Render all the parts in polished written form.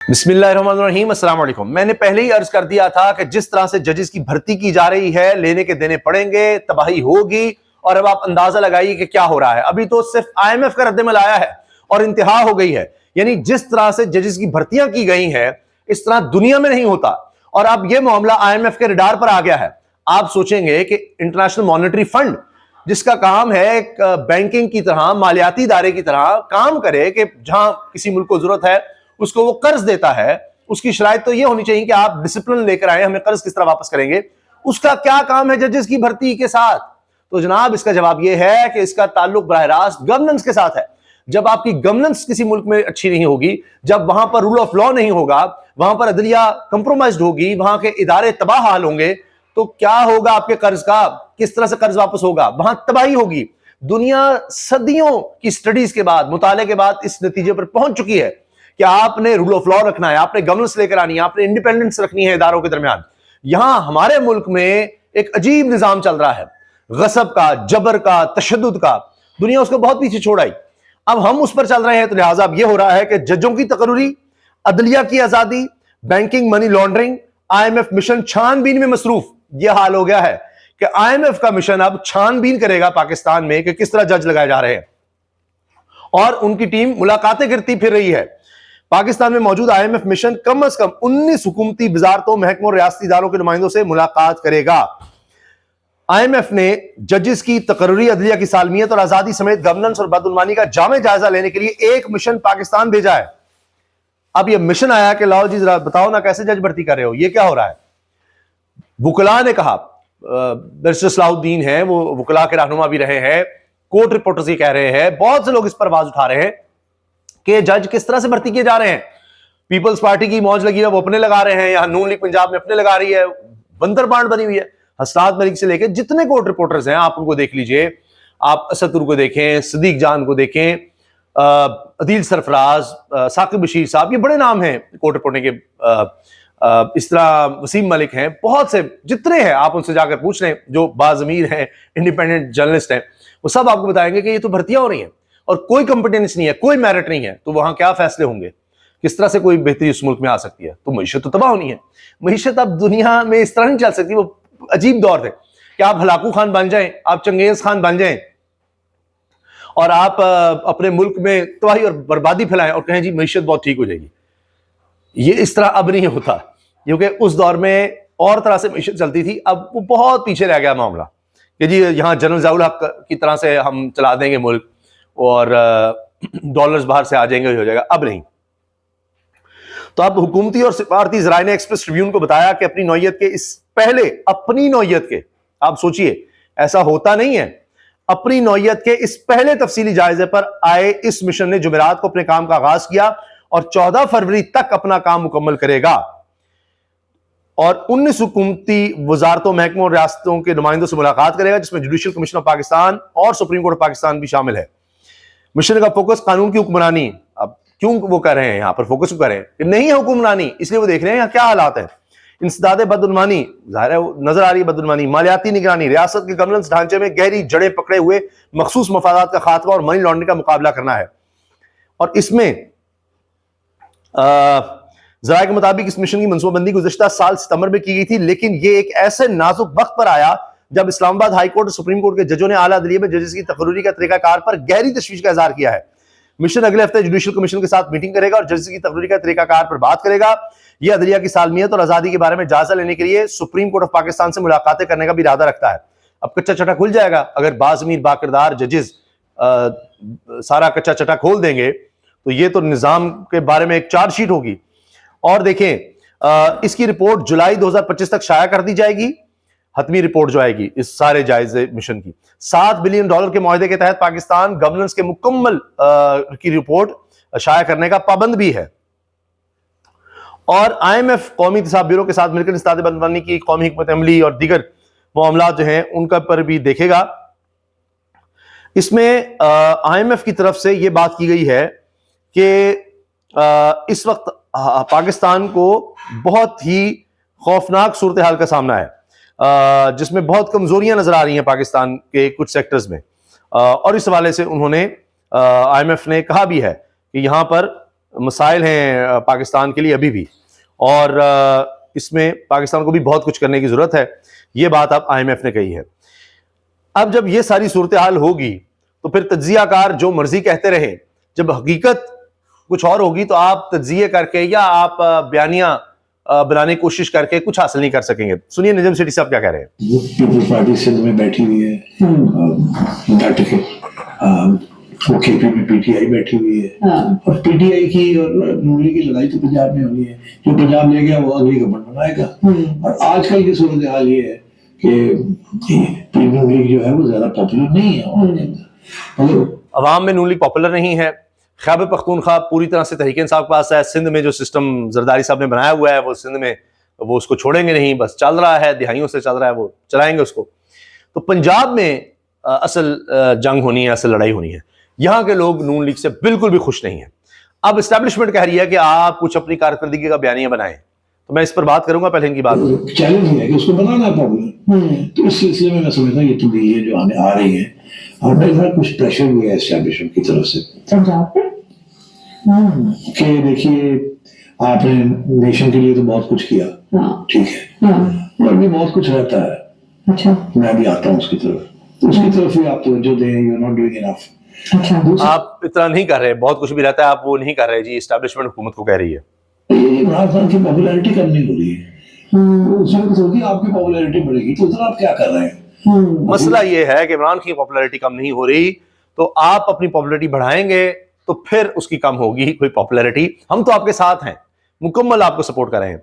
بسم اللہ الرحمن الرحیم، السلام علیکم۔ میں نے پہلے ہی عرض کر دیا تھا کہ جس طرح سے ججز کی بھرتی کی جا رہی ہے، لینے کے دینے پڑیں گے، تباہی ہوگی، اور اب آپ اندازہ لگائیے کہ کیا ہو رہا ہے۔ ابھی تو صرف IMF کا رد عمل آیا ہے اور انتہا ہو گئی ہے۔ یعنی جس طرح سے ججز کی بھرتیاں کی گئی ہیں اس طرح دنیا میں نہیں ہوتا، اور اب یہ معاملہ IMF کے ریڈار پر آ گیا ہے۔ آپ سوچیں گے کہ انٹرنیشنل مانیٹری فنڈ جس کا کام ہے ایک بینکنگ کی طرح، مالیاتی ادارے کی طرح کام کرے کہ جہاں کسی ملک کو ضرورت ہے اس کو وہ قرض دیتا ہے، اس کی شرائط تو یہ ہونی چاہیے کہ آپ ڈسپلن لے کر آئیں، ہمیں قرض کس طرح واپس کریں گے۔ اس کا کیا کام ہے ججز کی بھرتی کے ساتھ؟ تو جناب اس کا جواب یہ ہے کہ اس کا تعلق براہ راست گورننس کے ساتھ ہے۔ جب آپ کی گورننس کسی ملک میں اچھی نہیں ہوگی، جب وہاں پر رول آف لا نہیں ہوگا، وہاں پر عدلیہ کمپرومائزڈ ہوگی، وہاں کے ادارے تباہ حال ہوں گے، تو کیا ہوگا آپ کے قرض کا؟ کس طرح سے قرض واپس ہوگا؟ وہاں تباہی ہوگی۔ دنیا صدیوں کی سٹڈیز کے بعد، مطالعے کے بعد اس نتیجے پر پہنچ چکی ہے کہ آپ نے رول آف لا رکھنا ہے، آپ نے گورننس لے کر آنی ہے، آپ نے انڈیپینڈنس رکھنی ہے اداروں کے درمیان۔ یہاں ہمارے ملک میں ایک عجیب نظام چل رہا ہے، غصب کا، جبر کا، تشدد کا۔ دنیا اس کو بہت پیچھے چھوڑ آئی، اب ہم اس پر چل رہے ہیں۔ تو لہٰذا اب یہ ہو رہا ہے کہ ججوں کی تقرری، عدلیہ کی آزادی، banking, money laundering, IMF mission چھان بین میں مصروف۔ یہ حال ہو گیا ہے کہ IMF کا مشن اب چھان بین کرے گا پاکستان میں کہ کس طرح جج لگائے جا رہے ہیں، اور ان کی ٹیم ملاقاتیں کرتی پھر رہی ہے۔ پاکستان میں موجود IMF مشن کم از کم 19 حکومتی وزارتوں، محکموں، ریاستی اداروں کے نمائندوں سے ملاقات کرے گا۔ IMF نے ججز کی تقرری، عدلیہ کی سالمیت اور آزادی سمیت گورننس اور بدعنوانی کا جامع جائزہ لینے کے لیے ایک مشن پاکستان بھیجا ہے۔ اب یہ مشن آیا کہ لاؤ جی ذرا بتاؤ نا کیسے جج بھرتی کر رہے ہو، یہ کیا ہو رہا ہے؟ وکلاء نے کہا، بیرسٹر صلاح الدین ہیں، وہ وکلاء کے رہنما بھی رہے ہیں، کورٹ رپورٹرز یہ کہہ رہے ہیں، بہت سے لوگ اس پر آواز اٹھا رہے ہیں کہ جج کس طرح سے بھرتی کیے جا رہے ہیں۔ پیپلز پارٹی کی موج لگی ہے، وہ اپنے لگا رہے ہیں، یہاں نون لیگ پنجاب میں اپنے لگا رہی ہے، بندر بانڈ بنی ہوئی ہے۔ حسنات ملک سے لے کے جتنے کورٹ رپورٹرز ہیں آپ ان کو دیکھ لیجئے، آپ اسد کو دیکھیں، صدیق جان کو دیکھیں، عدیل سرفراز، ثاقب بشیر صاحب، یہ بڑے نام ہیں کورٹ رپورٹنگ کے۔ اس طرح وسیم ملک ہیں، بہت سے جتنے ہیں، آپ ان سے جا کر پوچھ لیں جو باضمیر ہیں، انڈیپینڈنٹ جرنلسٹ ہیں، وہ سب آپ کو بتائیں گے کہ یہ تو بھرتیاں ہو رہی ہیں اور کوئی کمپٹنس نہیں ہے، کوئی میرٹ نہیں ہے، تو وہاں کیا فیصلے ہوں گے؟ کس طرح سے کوئی بہتری اس ملک میں آ سکتی ہے؟ تو معیشت تو تباہ ہونی ہے۔ معیشت اب دنیا میں اس طرح نہیں چل سکتی۔ وہ عجیب دور تھے کہ آپ ہلاکو خان بن جائیں، آپ چنگیز خان بن جائیں، اور آپ اپنے ملک میں تباہی اور بربادی پھیلائیں اور کہیں جی معیشت بہت ٹھیک ہو جائے گی۔ یہ اس طرح اب نہیں ہوتا، کیونکہ اس دور میں اور طرح سے معیشت چلتی تھی۔ اب وہ بہت پیچھے رہ گیا معاملہ کہ جی یہاں جنرل ضیاء الحق کی طرح سے ہم چلا دیں گے ملک اور ڈالرز باہر سے آ جائیں گے، ہو جائے گا۔ اب نہیں۔ تو اب حکومتی اور سفارتی ذرائع نے ایکسپریس ٹریبیون کو بتایا کہ اپنی نوعیت کے آپ سوچئے ایسا ہوتا نہیں ہے، اپنی نوعیت کے اس پہلے تفصیلی جائزے پر آئے اس مشن نے جمعرات کو اپنے کام کا آغاز کیا اور 14 فروری تک اپنا کام مکمل کرے گا، اور 19 حکومتی وزارتوں، محکموں اور ریاستوں کے نمائندوں سے ملاقات کرے گا، جس میں جوڈیشل کمیشن آف پاکستان اور سپریم کورٹ آف پاکستان بھی شامل ہے۔ مشن کا فوکس قانون کی حکمرانی۔ اب کیوں وہ کر رہے ہیں یہاں پر فوکس کیوں کر رہے ہیں؟ کہ نہیں ہے حکمرانی، اس لیے وہ دیکھ رہے ہیں یہاں کیا حالات ہیں۔ انسداد بدعنوانی، ظاہر ہے نظر آ رہی ہے بدعنوانی، مالیاتی نگرانی، ریاست کے گورننس ڈھانچے میں گہری جڑیں پکڑے ہوئے مخصوص مفادات کا خاتمہ اور منی لانڈرنگ کا مقابلہ کرنا ہے۔ اور اس میں ذرائع کے مطابق اس مشن کی منصوبہ بندی گزشتہ سال ستمبر میں کی گئی تھی، لیکن یہ ایک ایسے نازک وقت پر آیا جب اسلام آباد ہائی کورٹ اور سپریم کورٹ کے ججوں نے اعلیٰ عدلیہ میں ججز کی تقرری کا طریقہ کار پر گہری تشویش کا اظہار کیا ہے۔ مشن اگلے ہفتے جوڈیشل کمیشن کے ساتھ میٹنگ کرے گا اور ججز کی تقرری کا طریقہ کار پر بات کرے گا۔ یہ عدلیہ کی سالمیت اور آزادی کے بارے میں جائزہ لینے کے لیے سپریم کورٹ آف پاکستان سے ملاقاتیں کرنے کا بھی ارادہ رکھتا ہے۔ اب کچا چٹا کھل جائے گا اگر باضمیر باکردار ججز سارا کچا چٹا کھول دیں گے تو یہ تو نظام کے بارے میں ایک چارج شیٹ ہوگی۔ اور دیکھیں اس کی رپورٹ جولائی 2025 تک شائع کر دی جائے گی، حتمی رپورٹ جو آئے گی اس سارے جائزے مشن کی۔ $7 بلین کے معاہدے کے تحت پاکستان گورننس کے مکمل کی رپورٹ شائع کرنے کا پابند بھی ہے، اور IMF قومی احتساب بیورو کے ساتھ مل کر انسداد بدعنوانی کی قومی حکمت عملی اور دیگر معاملات جو ہیں ان کا پر بھی دیکھے گا۔ اس میں IMF کی طرف سے یہ بات کی گئی ہے کہ اس وقت پاکستان کو بہت ہی خوفناک صورتحال کا سامنا ہے، جس میں بہت کمزوریاں نظر آ رہی ہیں پاکستان کے کچھ سیکٹرز میں، اور اس حوالے سے انہوں نے IMF نے کہا بھی ہے کہ یہاں پر مسائل ہیں پاکستان کے لیے ابھی بھی, اور اس میں پاکستان کو بھی بہت کچھ کرنے کی ضرورت ہے. یہ بات اب IMF نے کہی ہے. اب جب یہ ساری صورتحال ہوگی تو پھر تجزیہ کار جو مرضی کہتے رہے, جب حقیقت کچھ اور ہوگی تو آپ تجزیے کر کے یا آپ بیانیہ بنانے کی کوشش کر کے کچھ حاصل نہیں کر سکیں گے. سنیے نجم سیٹھی صاحب کیا کہہ رہے ہیں. پیپلز پارٹی سندھ میں بیٹھی ہوئی ہے ڈٹ کے, وہ کے پی میں پی ٹی آئی بیٹھی ہوئی ہے, اور پی ٹی آئی کی اور نون لیگ کی لڑائی تو پنجاب میں ہونی ہے. جو پنجاب لے گیا وہ اگلی گورنمنٹ بنائے گا. اور آج کل کی صورتحال یہ ہے کہ نون لیگ جو ہے وہ زیادہ پاپولر نہیں ہے. عوام میں نون لیگ پاپولر نہیں ہے. خیبر پختونخوا پوری طرح سے تحریک انصاف کے پاس ہے. سندھ میں جو سسٹم زرداری صاحب نے بنایا ہوا ہے وہ سندھ میں وہ اس کو چھوڑیں گے نہیں, بس چل رہا ہے, دہائیوں سے چل رہا ہے, وہ چلائیں گے اس کو. تو پنجاب میں اصل جنگ ہونی ہے, اصل لڑائی ہونی ہے. یہاں کے لوگ نون لیگ سے بالکل بھی خوش نہیں ہیں. اب اسٹیبلشمنٹ کہہ رہی ہے کہ آپ کچھ اپنی کارکردگی کا بیانیہ بنائیں, تو میں اس پر بات کروں گا. پہلے ان کی بات چیلنج ہے کہ اس کو بنانا ہے پاپولر. تو اس سلسلے میں سمجھتا ہوں یہ تبدیلیاں جو آ رہی ہیں, اور میرے خیال کچھ پریشر بھی ہے اسٹیبلشمنٹ کی طرف سے کہ دیکھیے آپ نے نیشن کے لیے تو بہت کچھ کیا, ٹھیک ہے, اور بھی بہت کچھ رہتا ہے. اچھا, میں بھی آتا ہوں اس کی طرف, تو اس کی طرف بھی آپ توجہ دیں. یو آر ناٹ ڈوئنگ انف. آپ اتنا نہیں کر رہے, بہت کچھ بھی رہتا ہے, آپ وہ نہیں کر رہے. جی اسٹیبلشمنٹ حکومت کو کہہ رہی ہے عمران خان کی پاپولیرٹی کم نہیں ہو رہی ہے. اس وقت ہوگی آپ کی پاپولیرٹی بڑھے گی, تو اتنا آپ کیا کر رہے ہیں. مسئلہ یہ ہے کہ عمران کی پاپولیرٹی کم نہیں ہو رہی, تو آپ اپنی پاپولیرٹی بڑھائیں گے تو پھر اس کی کم ہوگی کوئی پاپولیرٹی. ہم تو آپ کے ساتھ ہیں, مکمل آپ کو سپورٹ کر رہے ہیں.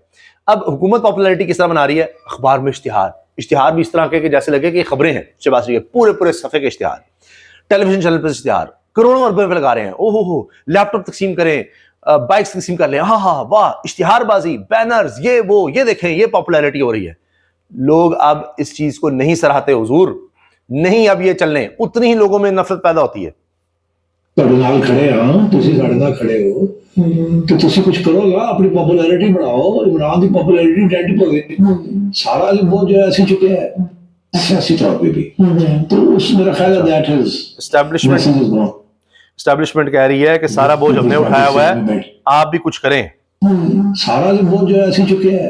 اب حکومت پاپولیرٹی کس طرح بنا رہی ہے؟ اخبار میں اشتہار بھی اس طرح کے کہ جیسے لگے کہ خبریں ہیں. شہباز شریف پورے صفحے کے اشتہار, ٹیلی ویژن چینل پہ اشتہار کروڑوں اربوں پہ لگا رہے ہیں. او ہو لیپ ٹاپ تقسیم کریں, بائکس تقسیم کر لیں, ہاں واہ, اشتہار بازی, بینرز, یہ وہ, یہ دیکھیں یہ پاپولیرٹی ہو رہی ہے. لوگ اب اس چیز کو نہیں سراہتے حضور, نہیں اب یہ چلنے. اتنی ہی لوگوں میں نفرت پیدا ہوتی ہے. کھڑے ہاں تسی ساڑھے نال کھڑے ہو تو تسی کچھ کرو گا, اپنی پاپولیرٹی بڑھاؤ. عمران کی پاپولیرٹی ڈیڈ ہو گئی, سارا بہت جو ہے ایسے چکے ہیں سیاسی طور پہ بھی. تو اس میرا خیال ہے دیٹ از اسٹیبلشمنٹ کہہ رہی ہے کہ سارا بوجھ ہم نے اٹھایا ہوا ہے, آپ بھی کچھ کریں. سارا بہت جو ہے ایسے چکے ہیں,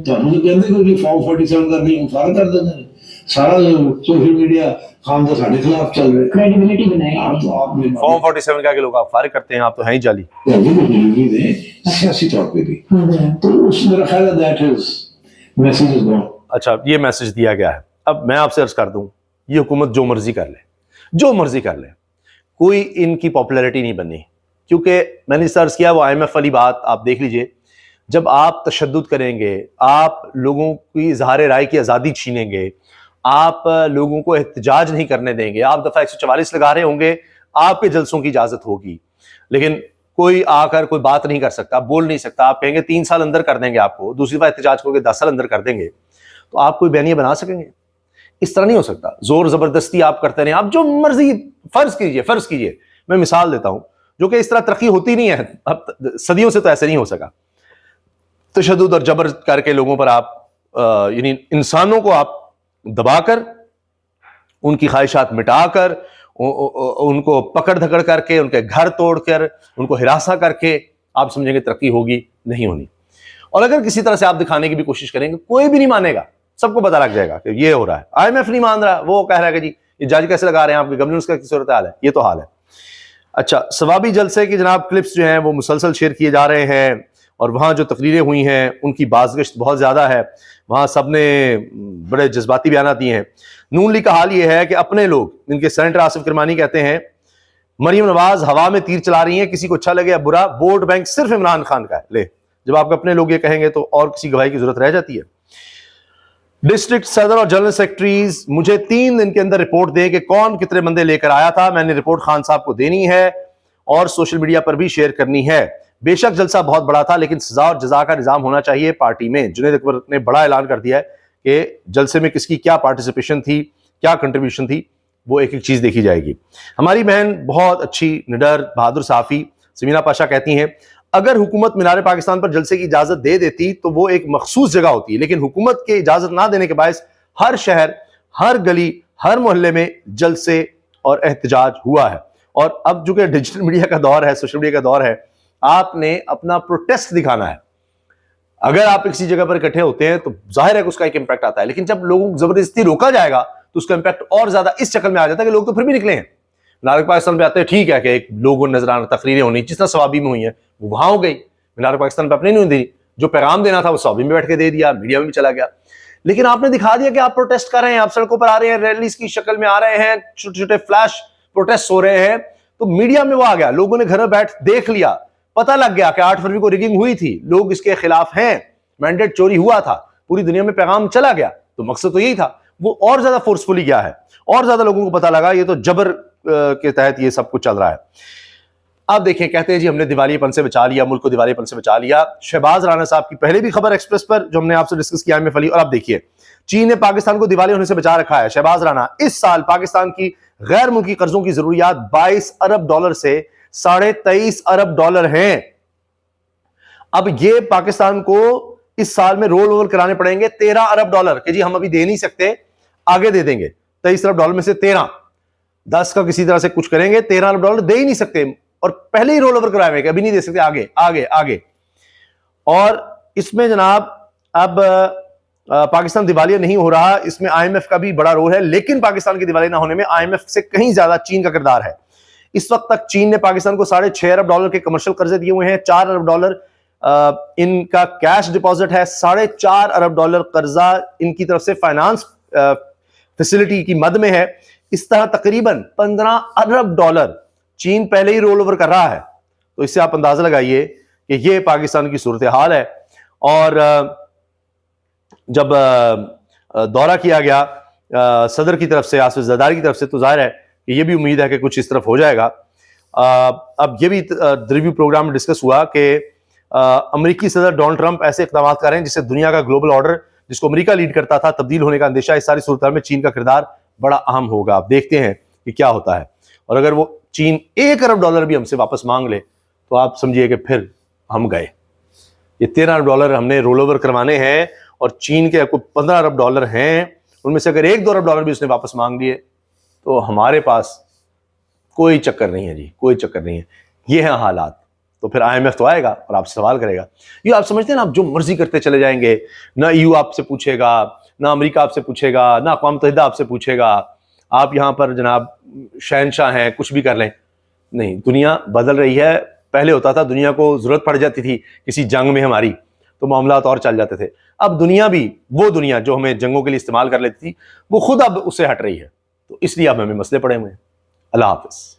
تو ہم تو کہتے ہیں کہ فارم 47 کر کے سارا کر دیتے ہیں. سارا سوشل میڈیا خام تو ساڑھے خلاف چل رہے, کریڈیبلٹی بنائے. فارم 47 کا کہ لوگ آپ فارغ کرتے ہیں, آپ تو ہیں ہی جعلی. ڈلیوری دیں سیاسی طور پہ بھی. تو اس میرا خیال ہے that is message is gone. اچھا, یہ میسج دیا گیا ہے. اب میں آپ سے عرض کر دوں, یہ حکومت جو مرضی کر لے, جو مرضی کر لے, کوئی ان کی پاپولیرٹی نہیں بنی. کیونکہ میں نے اس عرض کیا, وہ IMF والی بات آپ دیکھ لیجئے. جب آپ تشدد کریں گے, آپ لوگوں کی اظہار رائے کی آزادی چھینیں گے, آپ لوگوں کو احتجاج نہیں کرنے دیں گے, آپ دفعہ 144 لگا رہے ہوں گے, آپ کے جلسوں کی اجازت ہوگی, لیکن کوئی آ کر کوئی بات نہیں کر سکتا, بول نہیں سکتا. آپ کہیں گے 3 سال اندر کر دیں گے آپ کو, دوسری دفعہ احتجاج کرو گے 10 سال اندر کر دیں گے, تو آپ کوئی بیانیہ بنا سکیں گے؟ اس طرح نہیں ہو سکتا. زور زبردستی آپ کرتے رہیں, آپ جو مرضی فرض کیجئے. میں مثال دیتا ہوں جو کہ اس طرح ترقی ہوتی نہیں ہے, اب صدیوں سے تو ایسے نہیں ہو سکا. تشدد اور جبر کر کے لوگوں پر آپ یعنی انسانوں کو آپ دبا کر, ان کی خواہشات مٹا کر, ان کو پکڑ دھکڑ کر کے, ان کے گھر توڑ کر, ان کو ہراساں کر کے آپ سمجھیں گے ترقی ہوگی؟ نہیں ہونی. اور اگر کسی طرح سے آپ دکھانے کی بھی کوشش کریں گے, کوئی بھی نہیں مانے گا, سب کو پتہ لگ جائے گا کہ یہ ہو رہا ہے. IMF نہیں مان رہا, وہ کہہ رہا ہے کہ جی یہ جج کیسے لگا رہے ہیں, آپ کے گورننس کا صورت حال ہے. یہ تو حال ہے. اچھا, ثوابی جلسے کی جناب کلپس جو ہیں وہ مسلسل شیئر کیے جا رہے ہیں, اور وہاں جو تقریریں ہوئی ہیں ان کی بازگشت بہت زیادہ ہے. وہاں سب نے بڑے جذباتی بیانات دیے ہیں. نون لیگ کا حال یہ ہے کہ اپنے لوگ, ان کے سینیٹر آصف کرمانی کہتے ہیں مریم نواز ہوا میں تیر چلا رہی ہیں, کسی کو اچھا لگے یا برا, ووٹ بینک صرف عمران خان کا ہے. لے, جب آپ اپنے لوگ یہ کہیں گے تو اور کسی گواہی کی ضرورت رہ جاتی ہے. ڈسٹرکٹ صدر اور جنرل سیکرٹریز مجھے 3 دن کے اندر رپورٹ دیں کہ کون کتنے بندے لے کر آیا تھا. میں نے رپورٹ خان صاحب کو دینی ہے اور سوشل میڈیا پر بھی شیئر کرنی ہے. بے شک جلسہ بہت بڑا تھا, لیکن سزا اور جزا کا نظام ہونا چاہیے پارٹی میں. جنید اکبر نے بڑا اعلان کر دیا ہے کہ جلسے میں کس کی کیا پارٹیسپیشن تھی, کیا کنٹریبیوشن تھی, وہ ایک چیز دیکھی جائے گی. ہماری بہن بہت اچھی نڈر بہادر صحافی سمینا پاشا کہتی ہیں اگر حکومت مینار پاکستان پر جلسے کی اجازت دے دیتی تو وہ ایک مخصوص جگہ ہوتی ہے, لیکن حکومت کے اجازت نہ دینے کے باعث ہر شہر, ہر گلی, ہر محلے میں جلسے اور احتجاج ہوا ہے. اور اب چونکہ ڈیجیٹل میڈیا کا دور ہے, سوشل میڈیا کا دور ہے, آپ نے اپنا پروٹیسٹ دکھانا ہے. اگر آپ کسی جگہ پر اکٹھے ہوتے ہیں تو ظاہر ہے کہ اس کا ایک امپیکٹ آتا ہے, لیکن جب لوگوں کو زبردستی روکا جائے گا تو اس کا امپیکٹ اور زیادہ اس شکل میں آ جاتا ہے کہ لوگ تو پھر بھی نکلے ہیں. مینار پاکستان پہ آتے ہیں, ٹھیک ہے کہ ایک لوگوں نظر آنا, تقریریں ہونی, جس طرح سوابی میں ہوئی ہیں وہ وہاں ہو گئی. مینار پاکستان پہ اپنے نہیں دی, جو پیغام دینا تھا وہ سوابی میں بیٹھ کے دے دیا, میڈیا میں بھی چلا گیا. لیکن آپ نے دکھا دیا کہ آپ پروٹیسٹ کر رہے ہیں, آپ سڑکوں پر آ رہے ہیں, ریلیز کی شکل میں آ رہے ہیں, چھوٹے چھوٹے فلیش پروٹیسٹ ہو رہے ہیں, تو میڈیا میں وہ آ گیا, لوگوں نے گھر میں بیٹھ دیکھ لیا, پتہ لگ گیا کہ 8 فروری کو ریگنگ ہوئی تھی, لوگ اس کے خلاف ہیں, مینڈیٹ چوری ہوا تھا, پوری دنیا میں پیغام چلا گیا. تو مقصد تو یہی تھا. وہ اور زیادہ فورسفلی گیا ہے, اور زیادہ لوگوں کو پتہ لگا یہ تو جبر کے تحت یہ سب کچھ چل رہا ہے. اب دیکھیں, کہتے ہیں جی ہم نے دیوالیے پن سے بچا لیا, ملک کو دیوالیے پن سے بچا لیا. شہباز رانا صاحب کی پہلے بھی خبر ایکسپریس پر جو ہم نے آپ سے ڈسکس کیا IMF والی, اور اب دیکھیے چین نے پاکستان کو دیوالیے ہونے سے بچا رکھا ہے. شہباز رانا, اس سال پاکستان کی غیر ملکی قرضوں کی ضروریات $22 ارب سے $23.5 ارب ہیں. اب یہ پاکستان کو اس سال میں رول اوور کرانے پڑیں گے $13 ارب کہ جی ہم ابھی دے نہیں سکتے, آگے دے دیں گے. $23 ارب میں سے 13, 10 کا کسی طرح سے کچھ کریں گے, $13 ارب دے ہی نہیں سکتے, اور پہلے ہی رول اوور کرائے ہوئے کہ ابھی نہیں دے سکتے, آگے آگے آگے. اور اس میں جناب اب پاکستان دیوالیہ نہیں ہو رہا, اس میں IMF کا بھی بڑا رول ہے, لیکن پاکستان کی دیوالیہ نہ ہونے میں IMF سے کہیں زیادہ چین کا کردار ہے. اس وقت تک چین نے پاکستان کو $6.5 ارب کے کمرشل قرضے دیے ہوئے ہیں, $4 ارب ان کا کیش ڈپازٹ ہے, $4.5 ارب قرضہ ان کی طرف سے فائنانس فیسلٹی کی مد میں ہے. اس طرح تقریباً $15 ارب چین پہلے ہی رول اوور کر رہا ہے. تو اس سے آپ اندازہ لگائیے کہ یہ پاکستان کی صورتحال ہے. اور جب دورہ کیا گیا صدر کی طرف سے, آصف زرداری کی طرف سے, تو ظاہر ہے کہ یہ بھی امید ہے کہ کچھ اس طرف ہو جائے گا. اب یہ بھی ریویو پروگرام میں ڈسکس ہوا کہ امریکی صدر ڈونلڈ ٹرمپ ایسے اقدامات کر رہے ہیں جس سے دنیا کا گلوبل آرڈر, جس کو امریکہ لیڈ کرتا تھا, تبدیل ہونے کا اندیشہ. اس ساری صورتحال میں چین کا کردار بڑا اہم ہوگا. آپ دیکھتے ہیں کہ کیا ہوتا ہے. اور اگر وہ چین $1 ارب بھی ہم سے واپس مانگ لے تو آپ سمجھیے کہ پھر ہم گئے. یہ $13 ارب ہم نے رول اوور کروانے ہیں, اور چین کے $15 ارب ہیں, ان میں سے اگر $1-2 ارب بھی اس نے واپس مانگ لیے تو ہمارے پاس کوئی چکر نہیں ہے جی, کوئی چکر نہیں ہے. یہ ہیں حالات. تو پھر IMF تو آئے گا اور آپ سے سوال کرے گا. یہ آپ سمجھتے ہیں نا, آپ جو مرضی کرتے چلے جائیں گے, نہ EU آپ سے پوچھے گا, نہ امریکہ آپ سے پوچھے گا, نہ اقوام متحدہ آپ سے پوچھے گا, آپ یہاں پر جناب شہنشاہ ہیں, کچھ بھی کر لیں. نہیں, دنیا بدل رہی ہے. پہلے ہوتا تھا دنیا کو ضرورت پڑ جاتی تھی کسی جنگ میں ہماری, تو معاملات اور چل جاتے تھے. اب دنیا بھی, وہ دنیا جو ہمیں جنگوں کے لیے استعمال کر لیتی تھی, وہ خود اب اس سے ہٹ رہی ہے. تو اس لیے اب ہمیں مسئلے پڑے ہوئے ہیں. اللہ حافظ.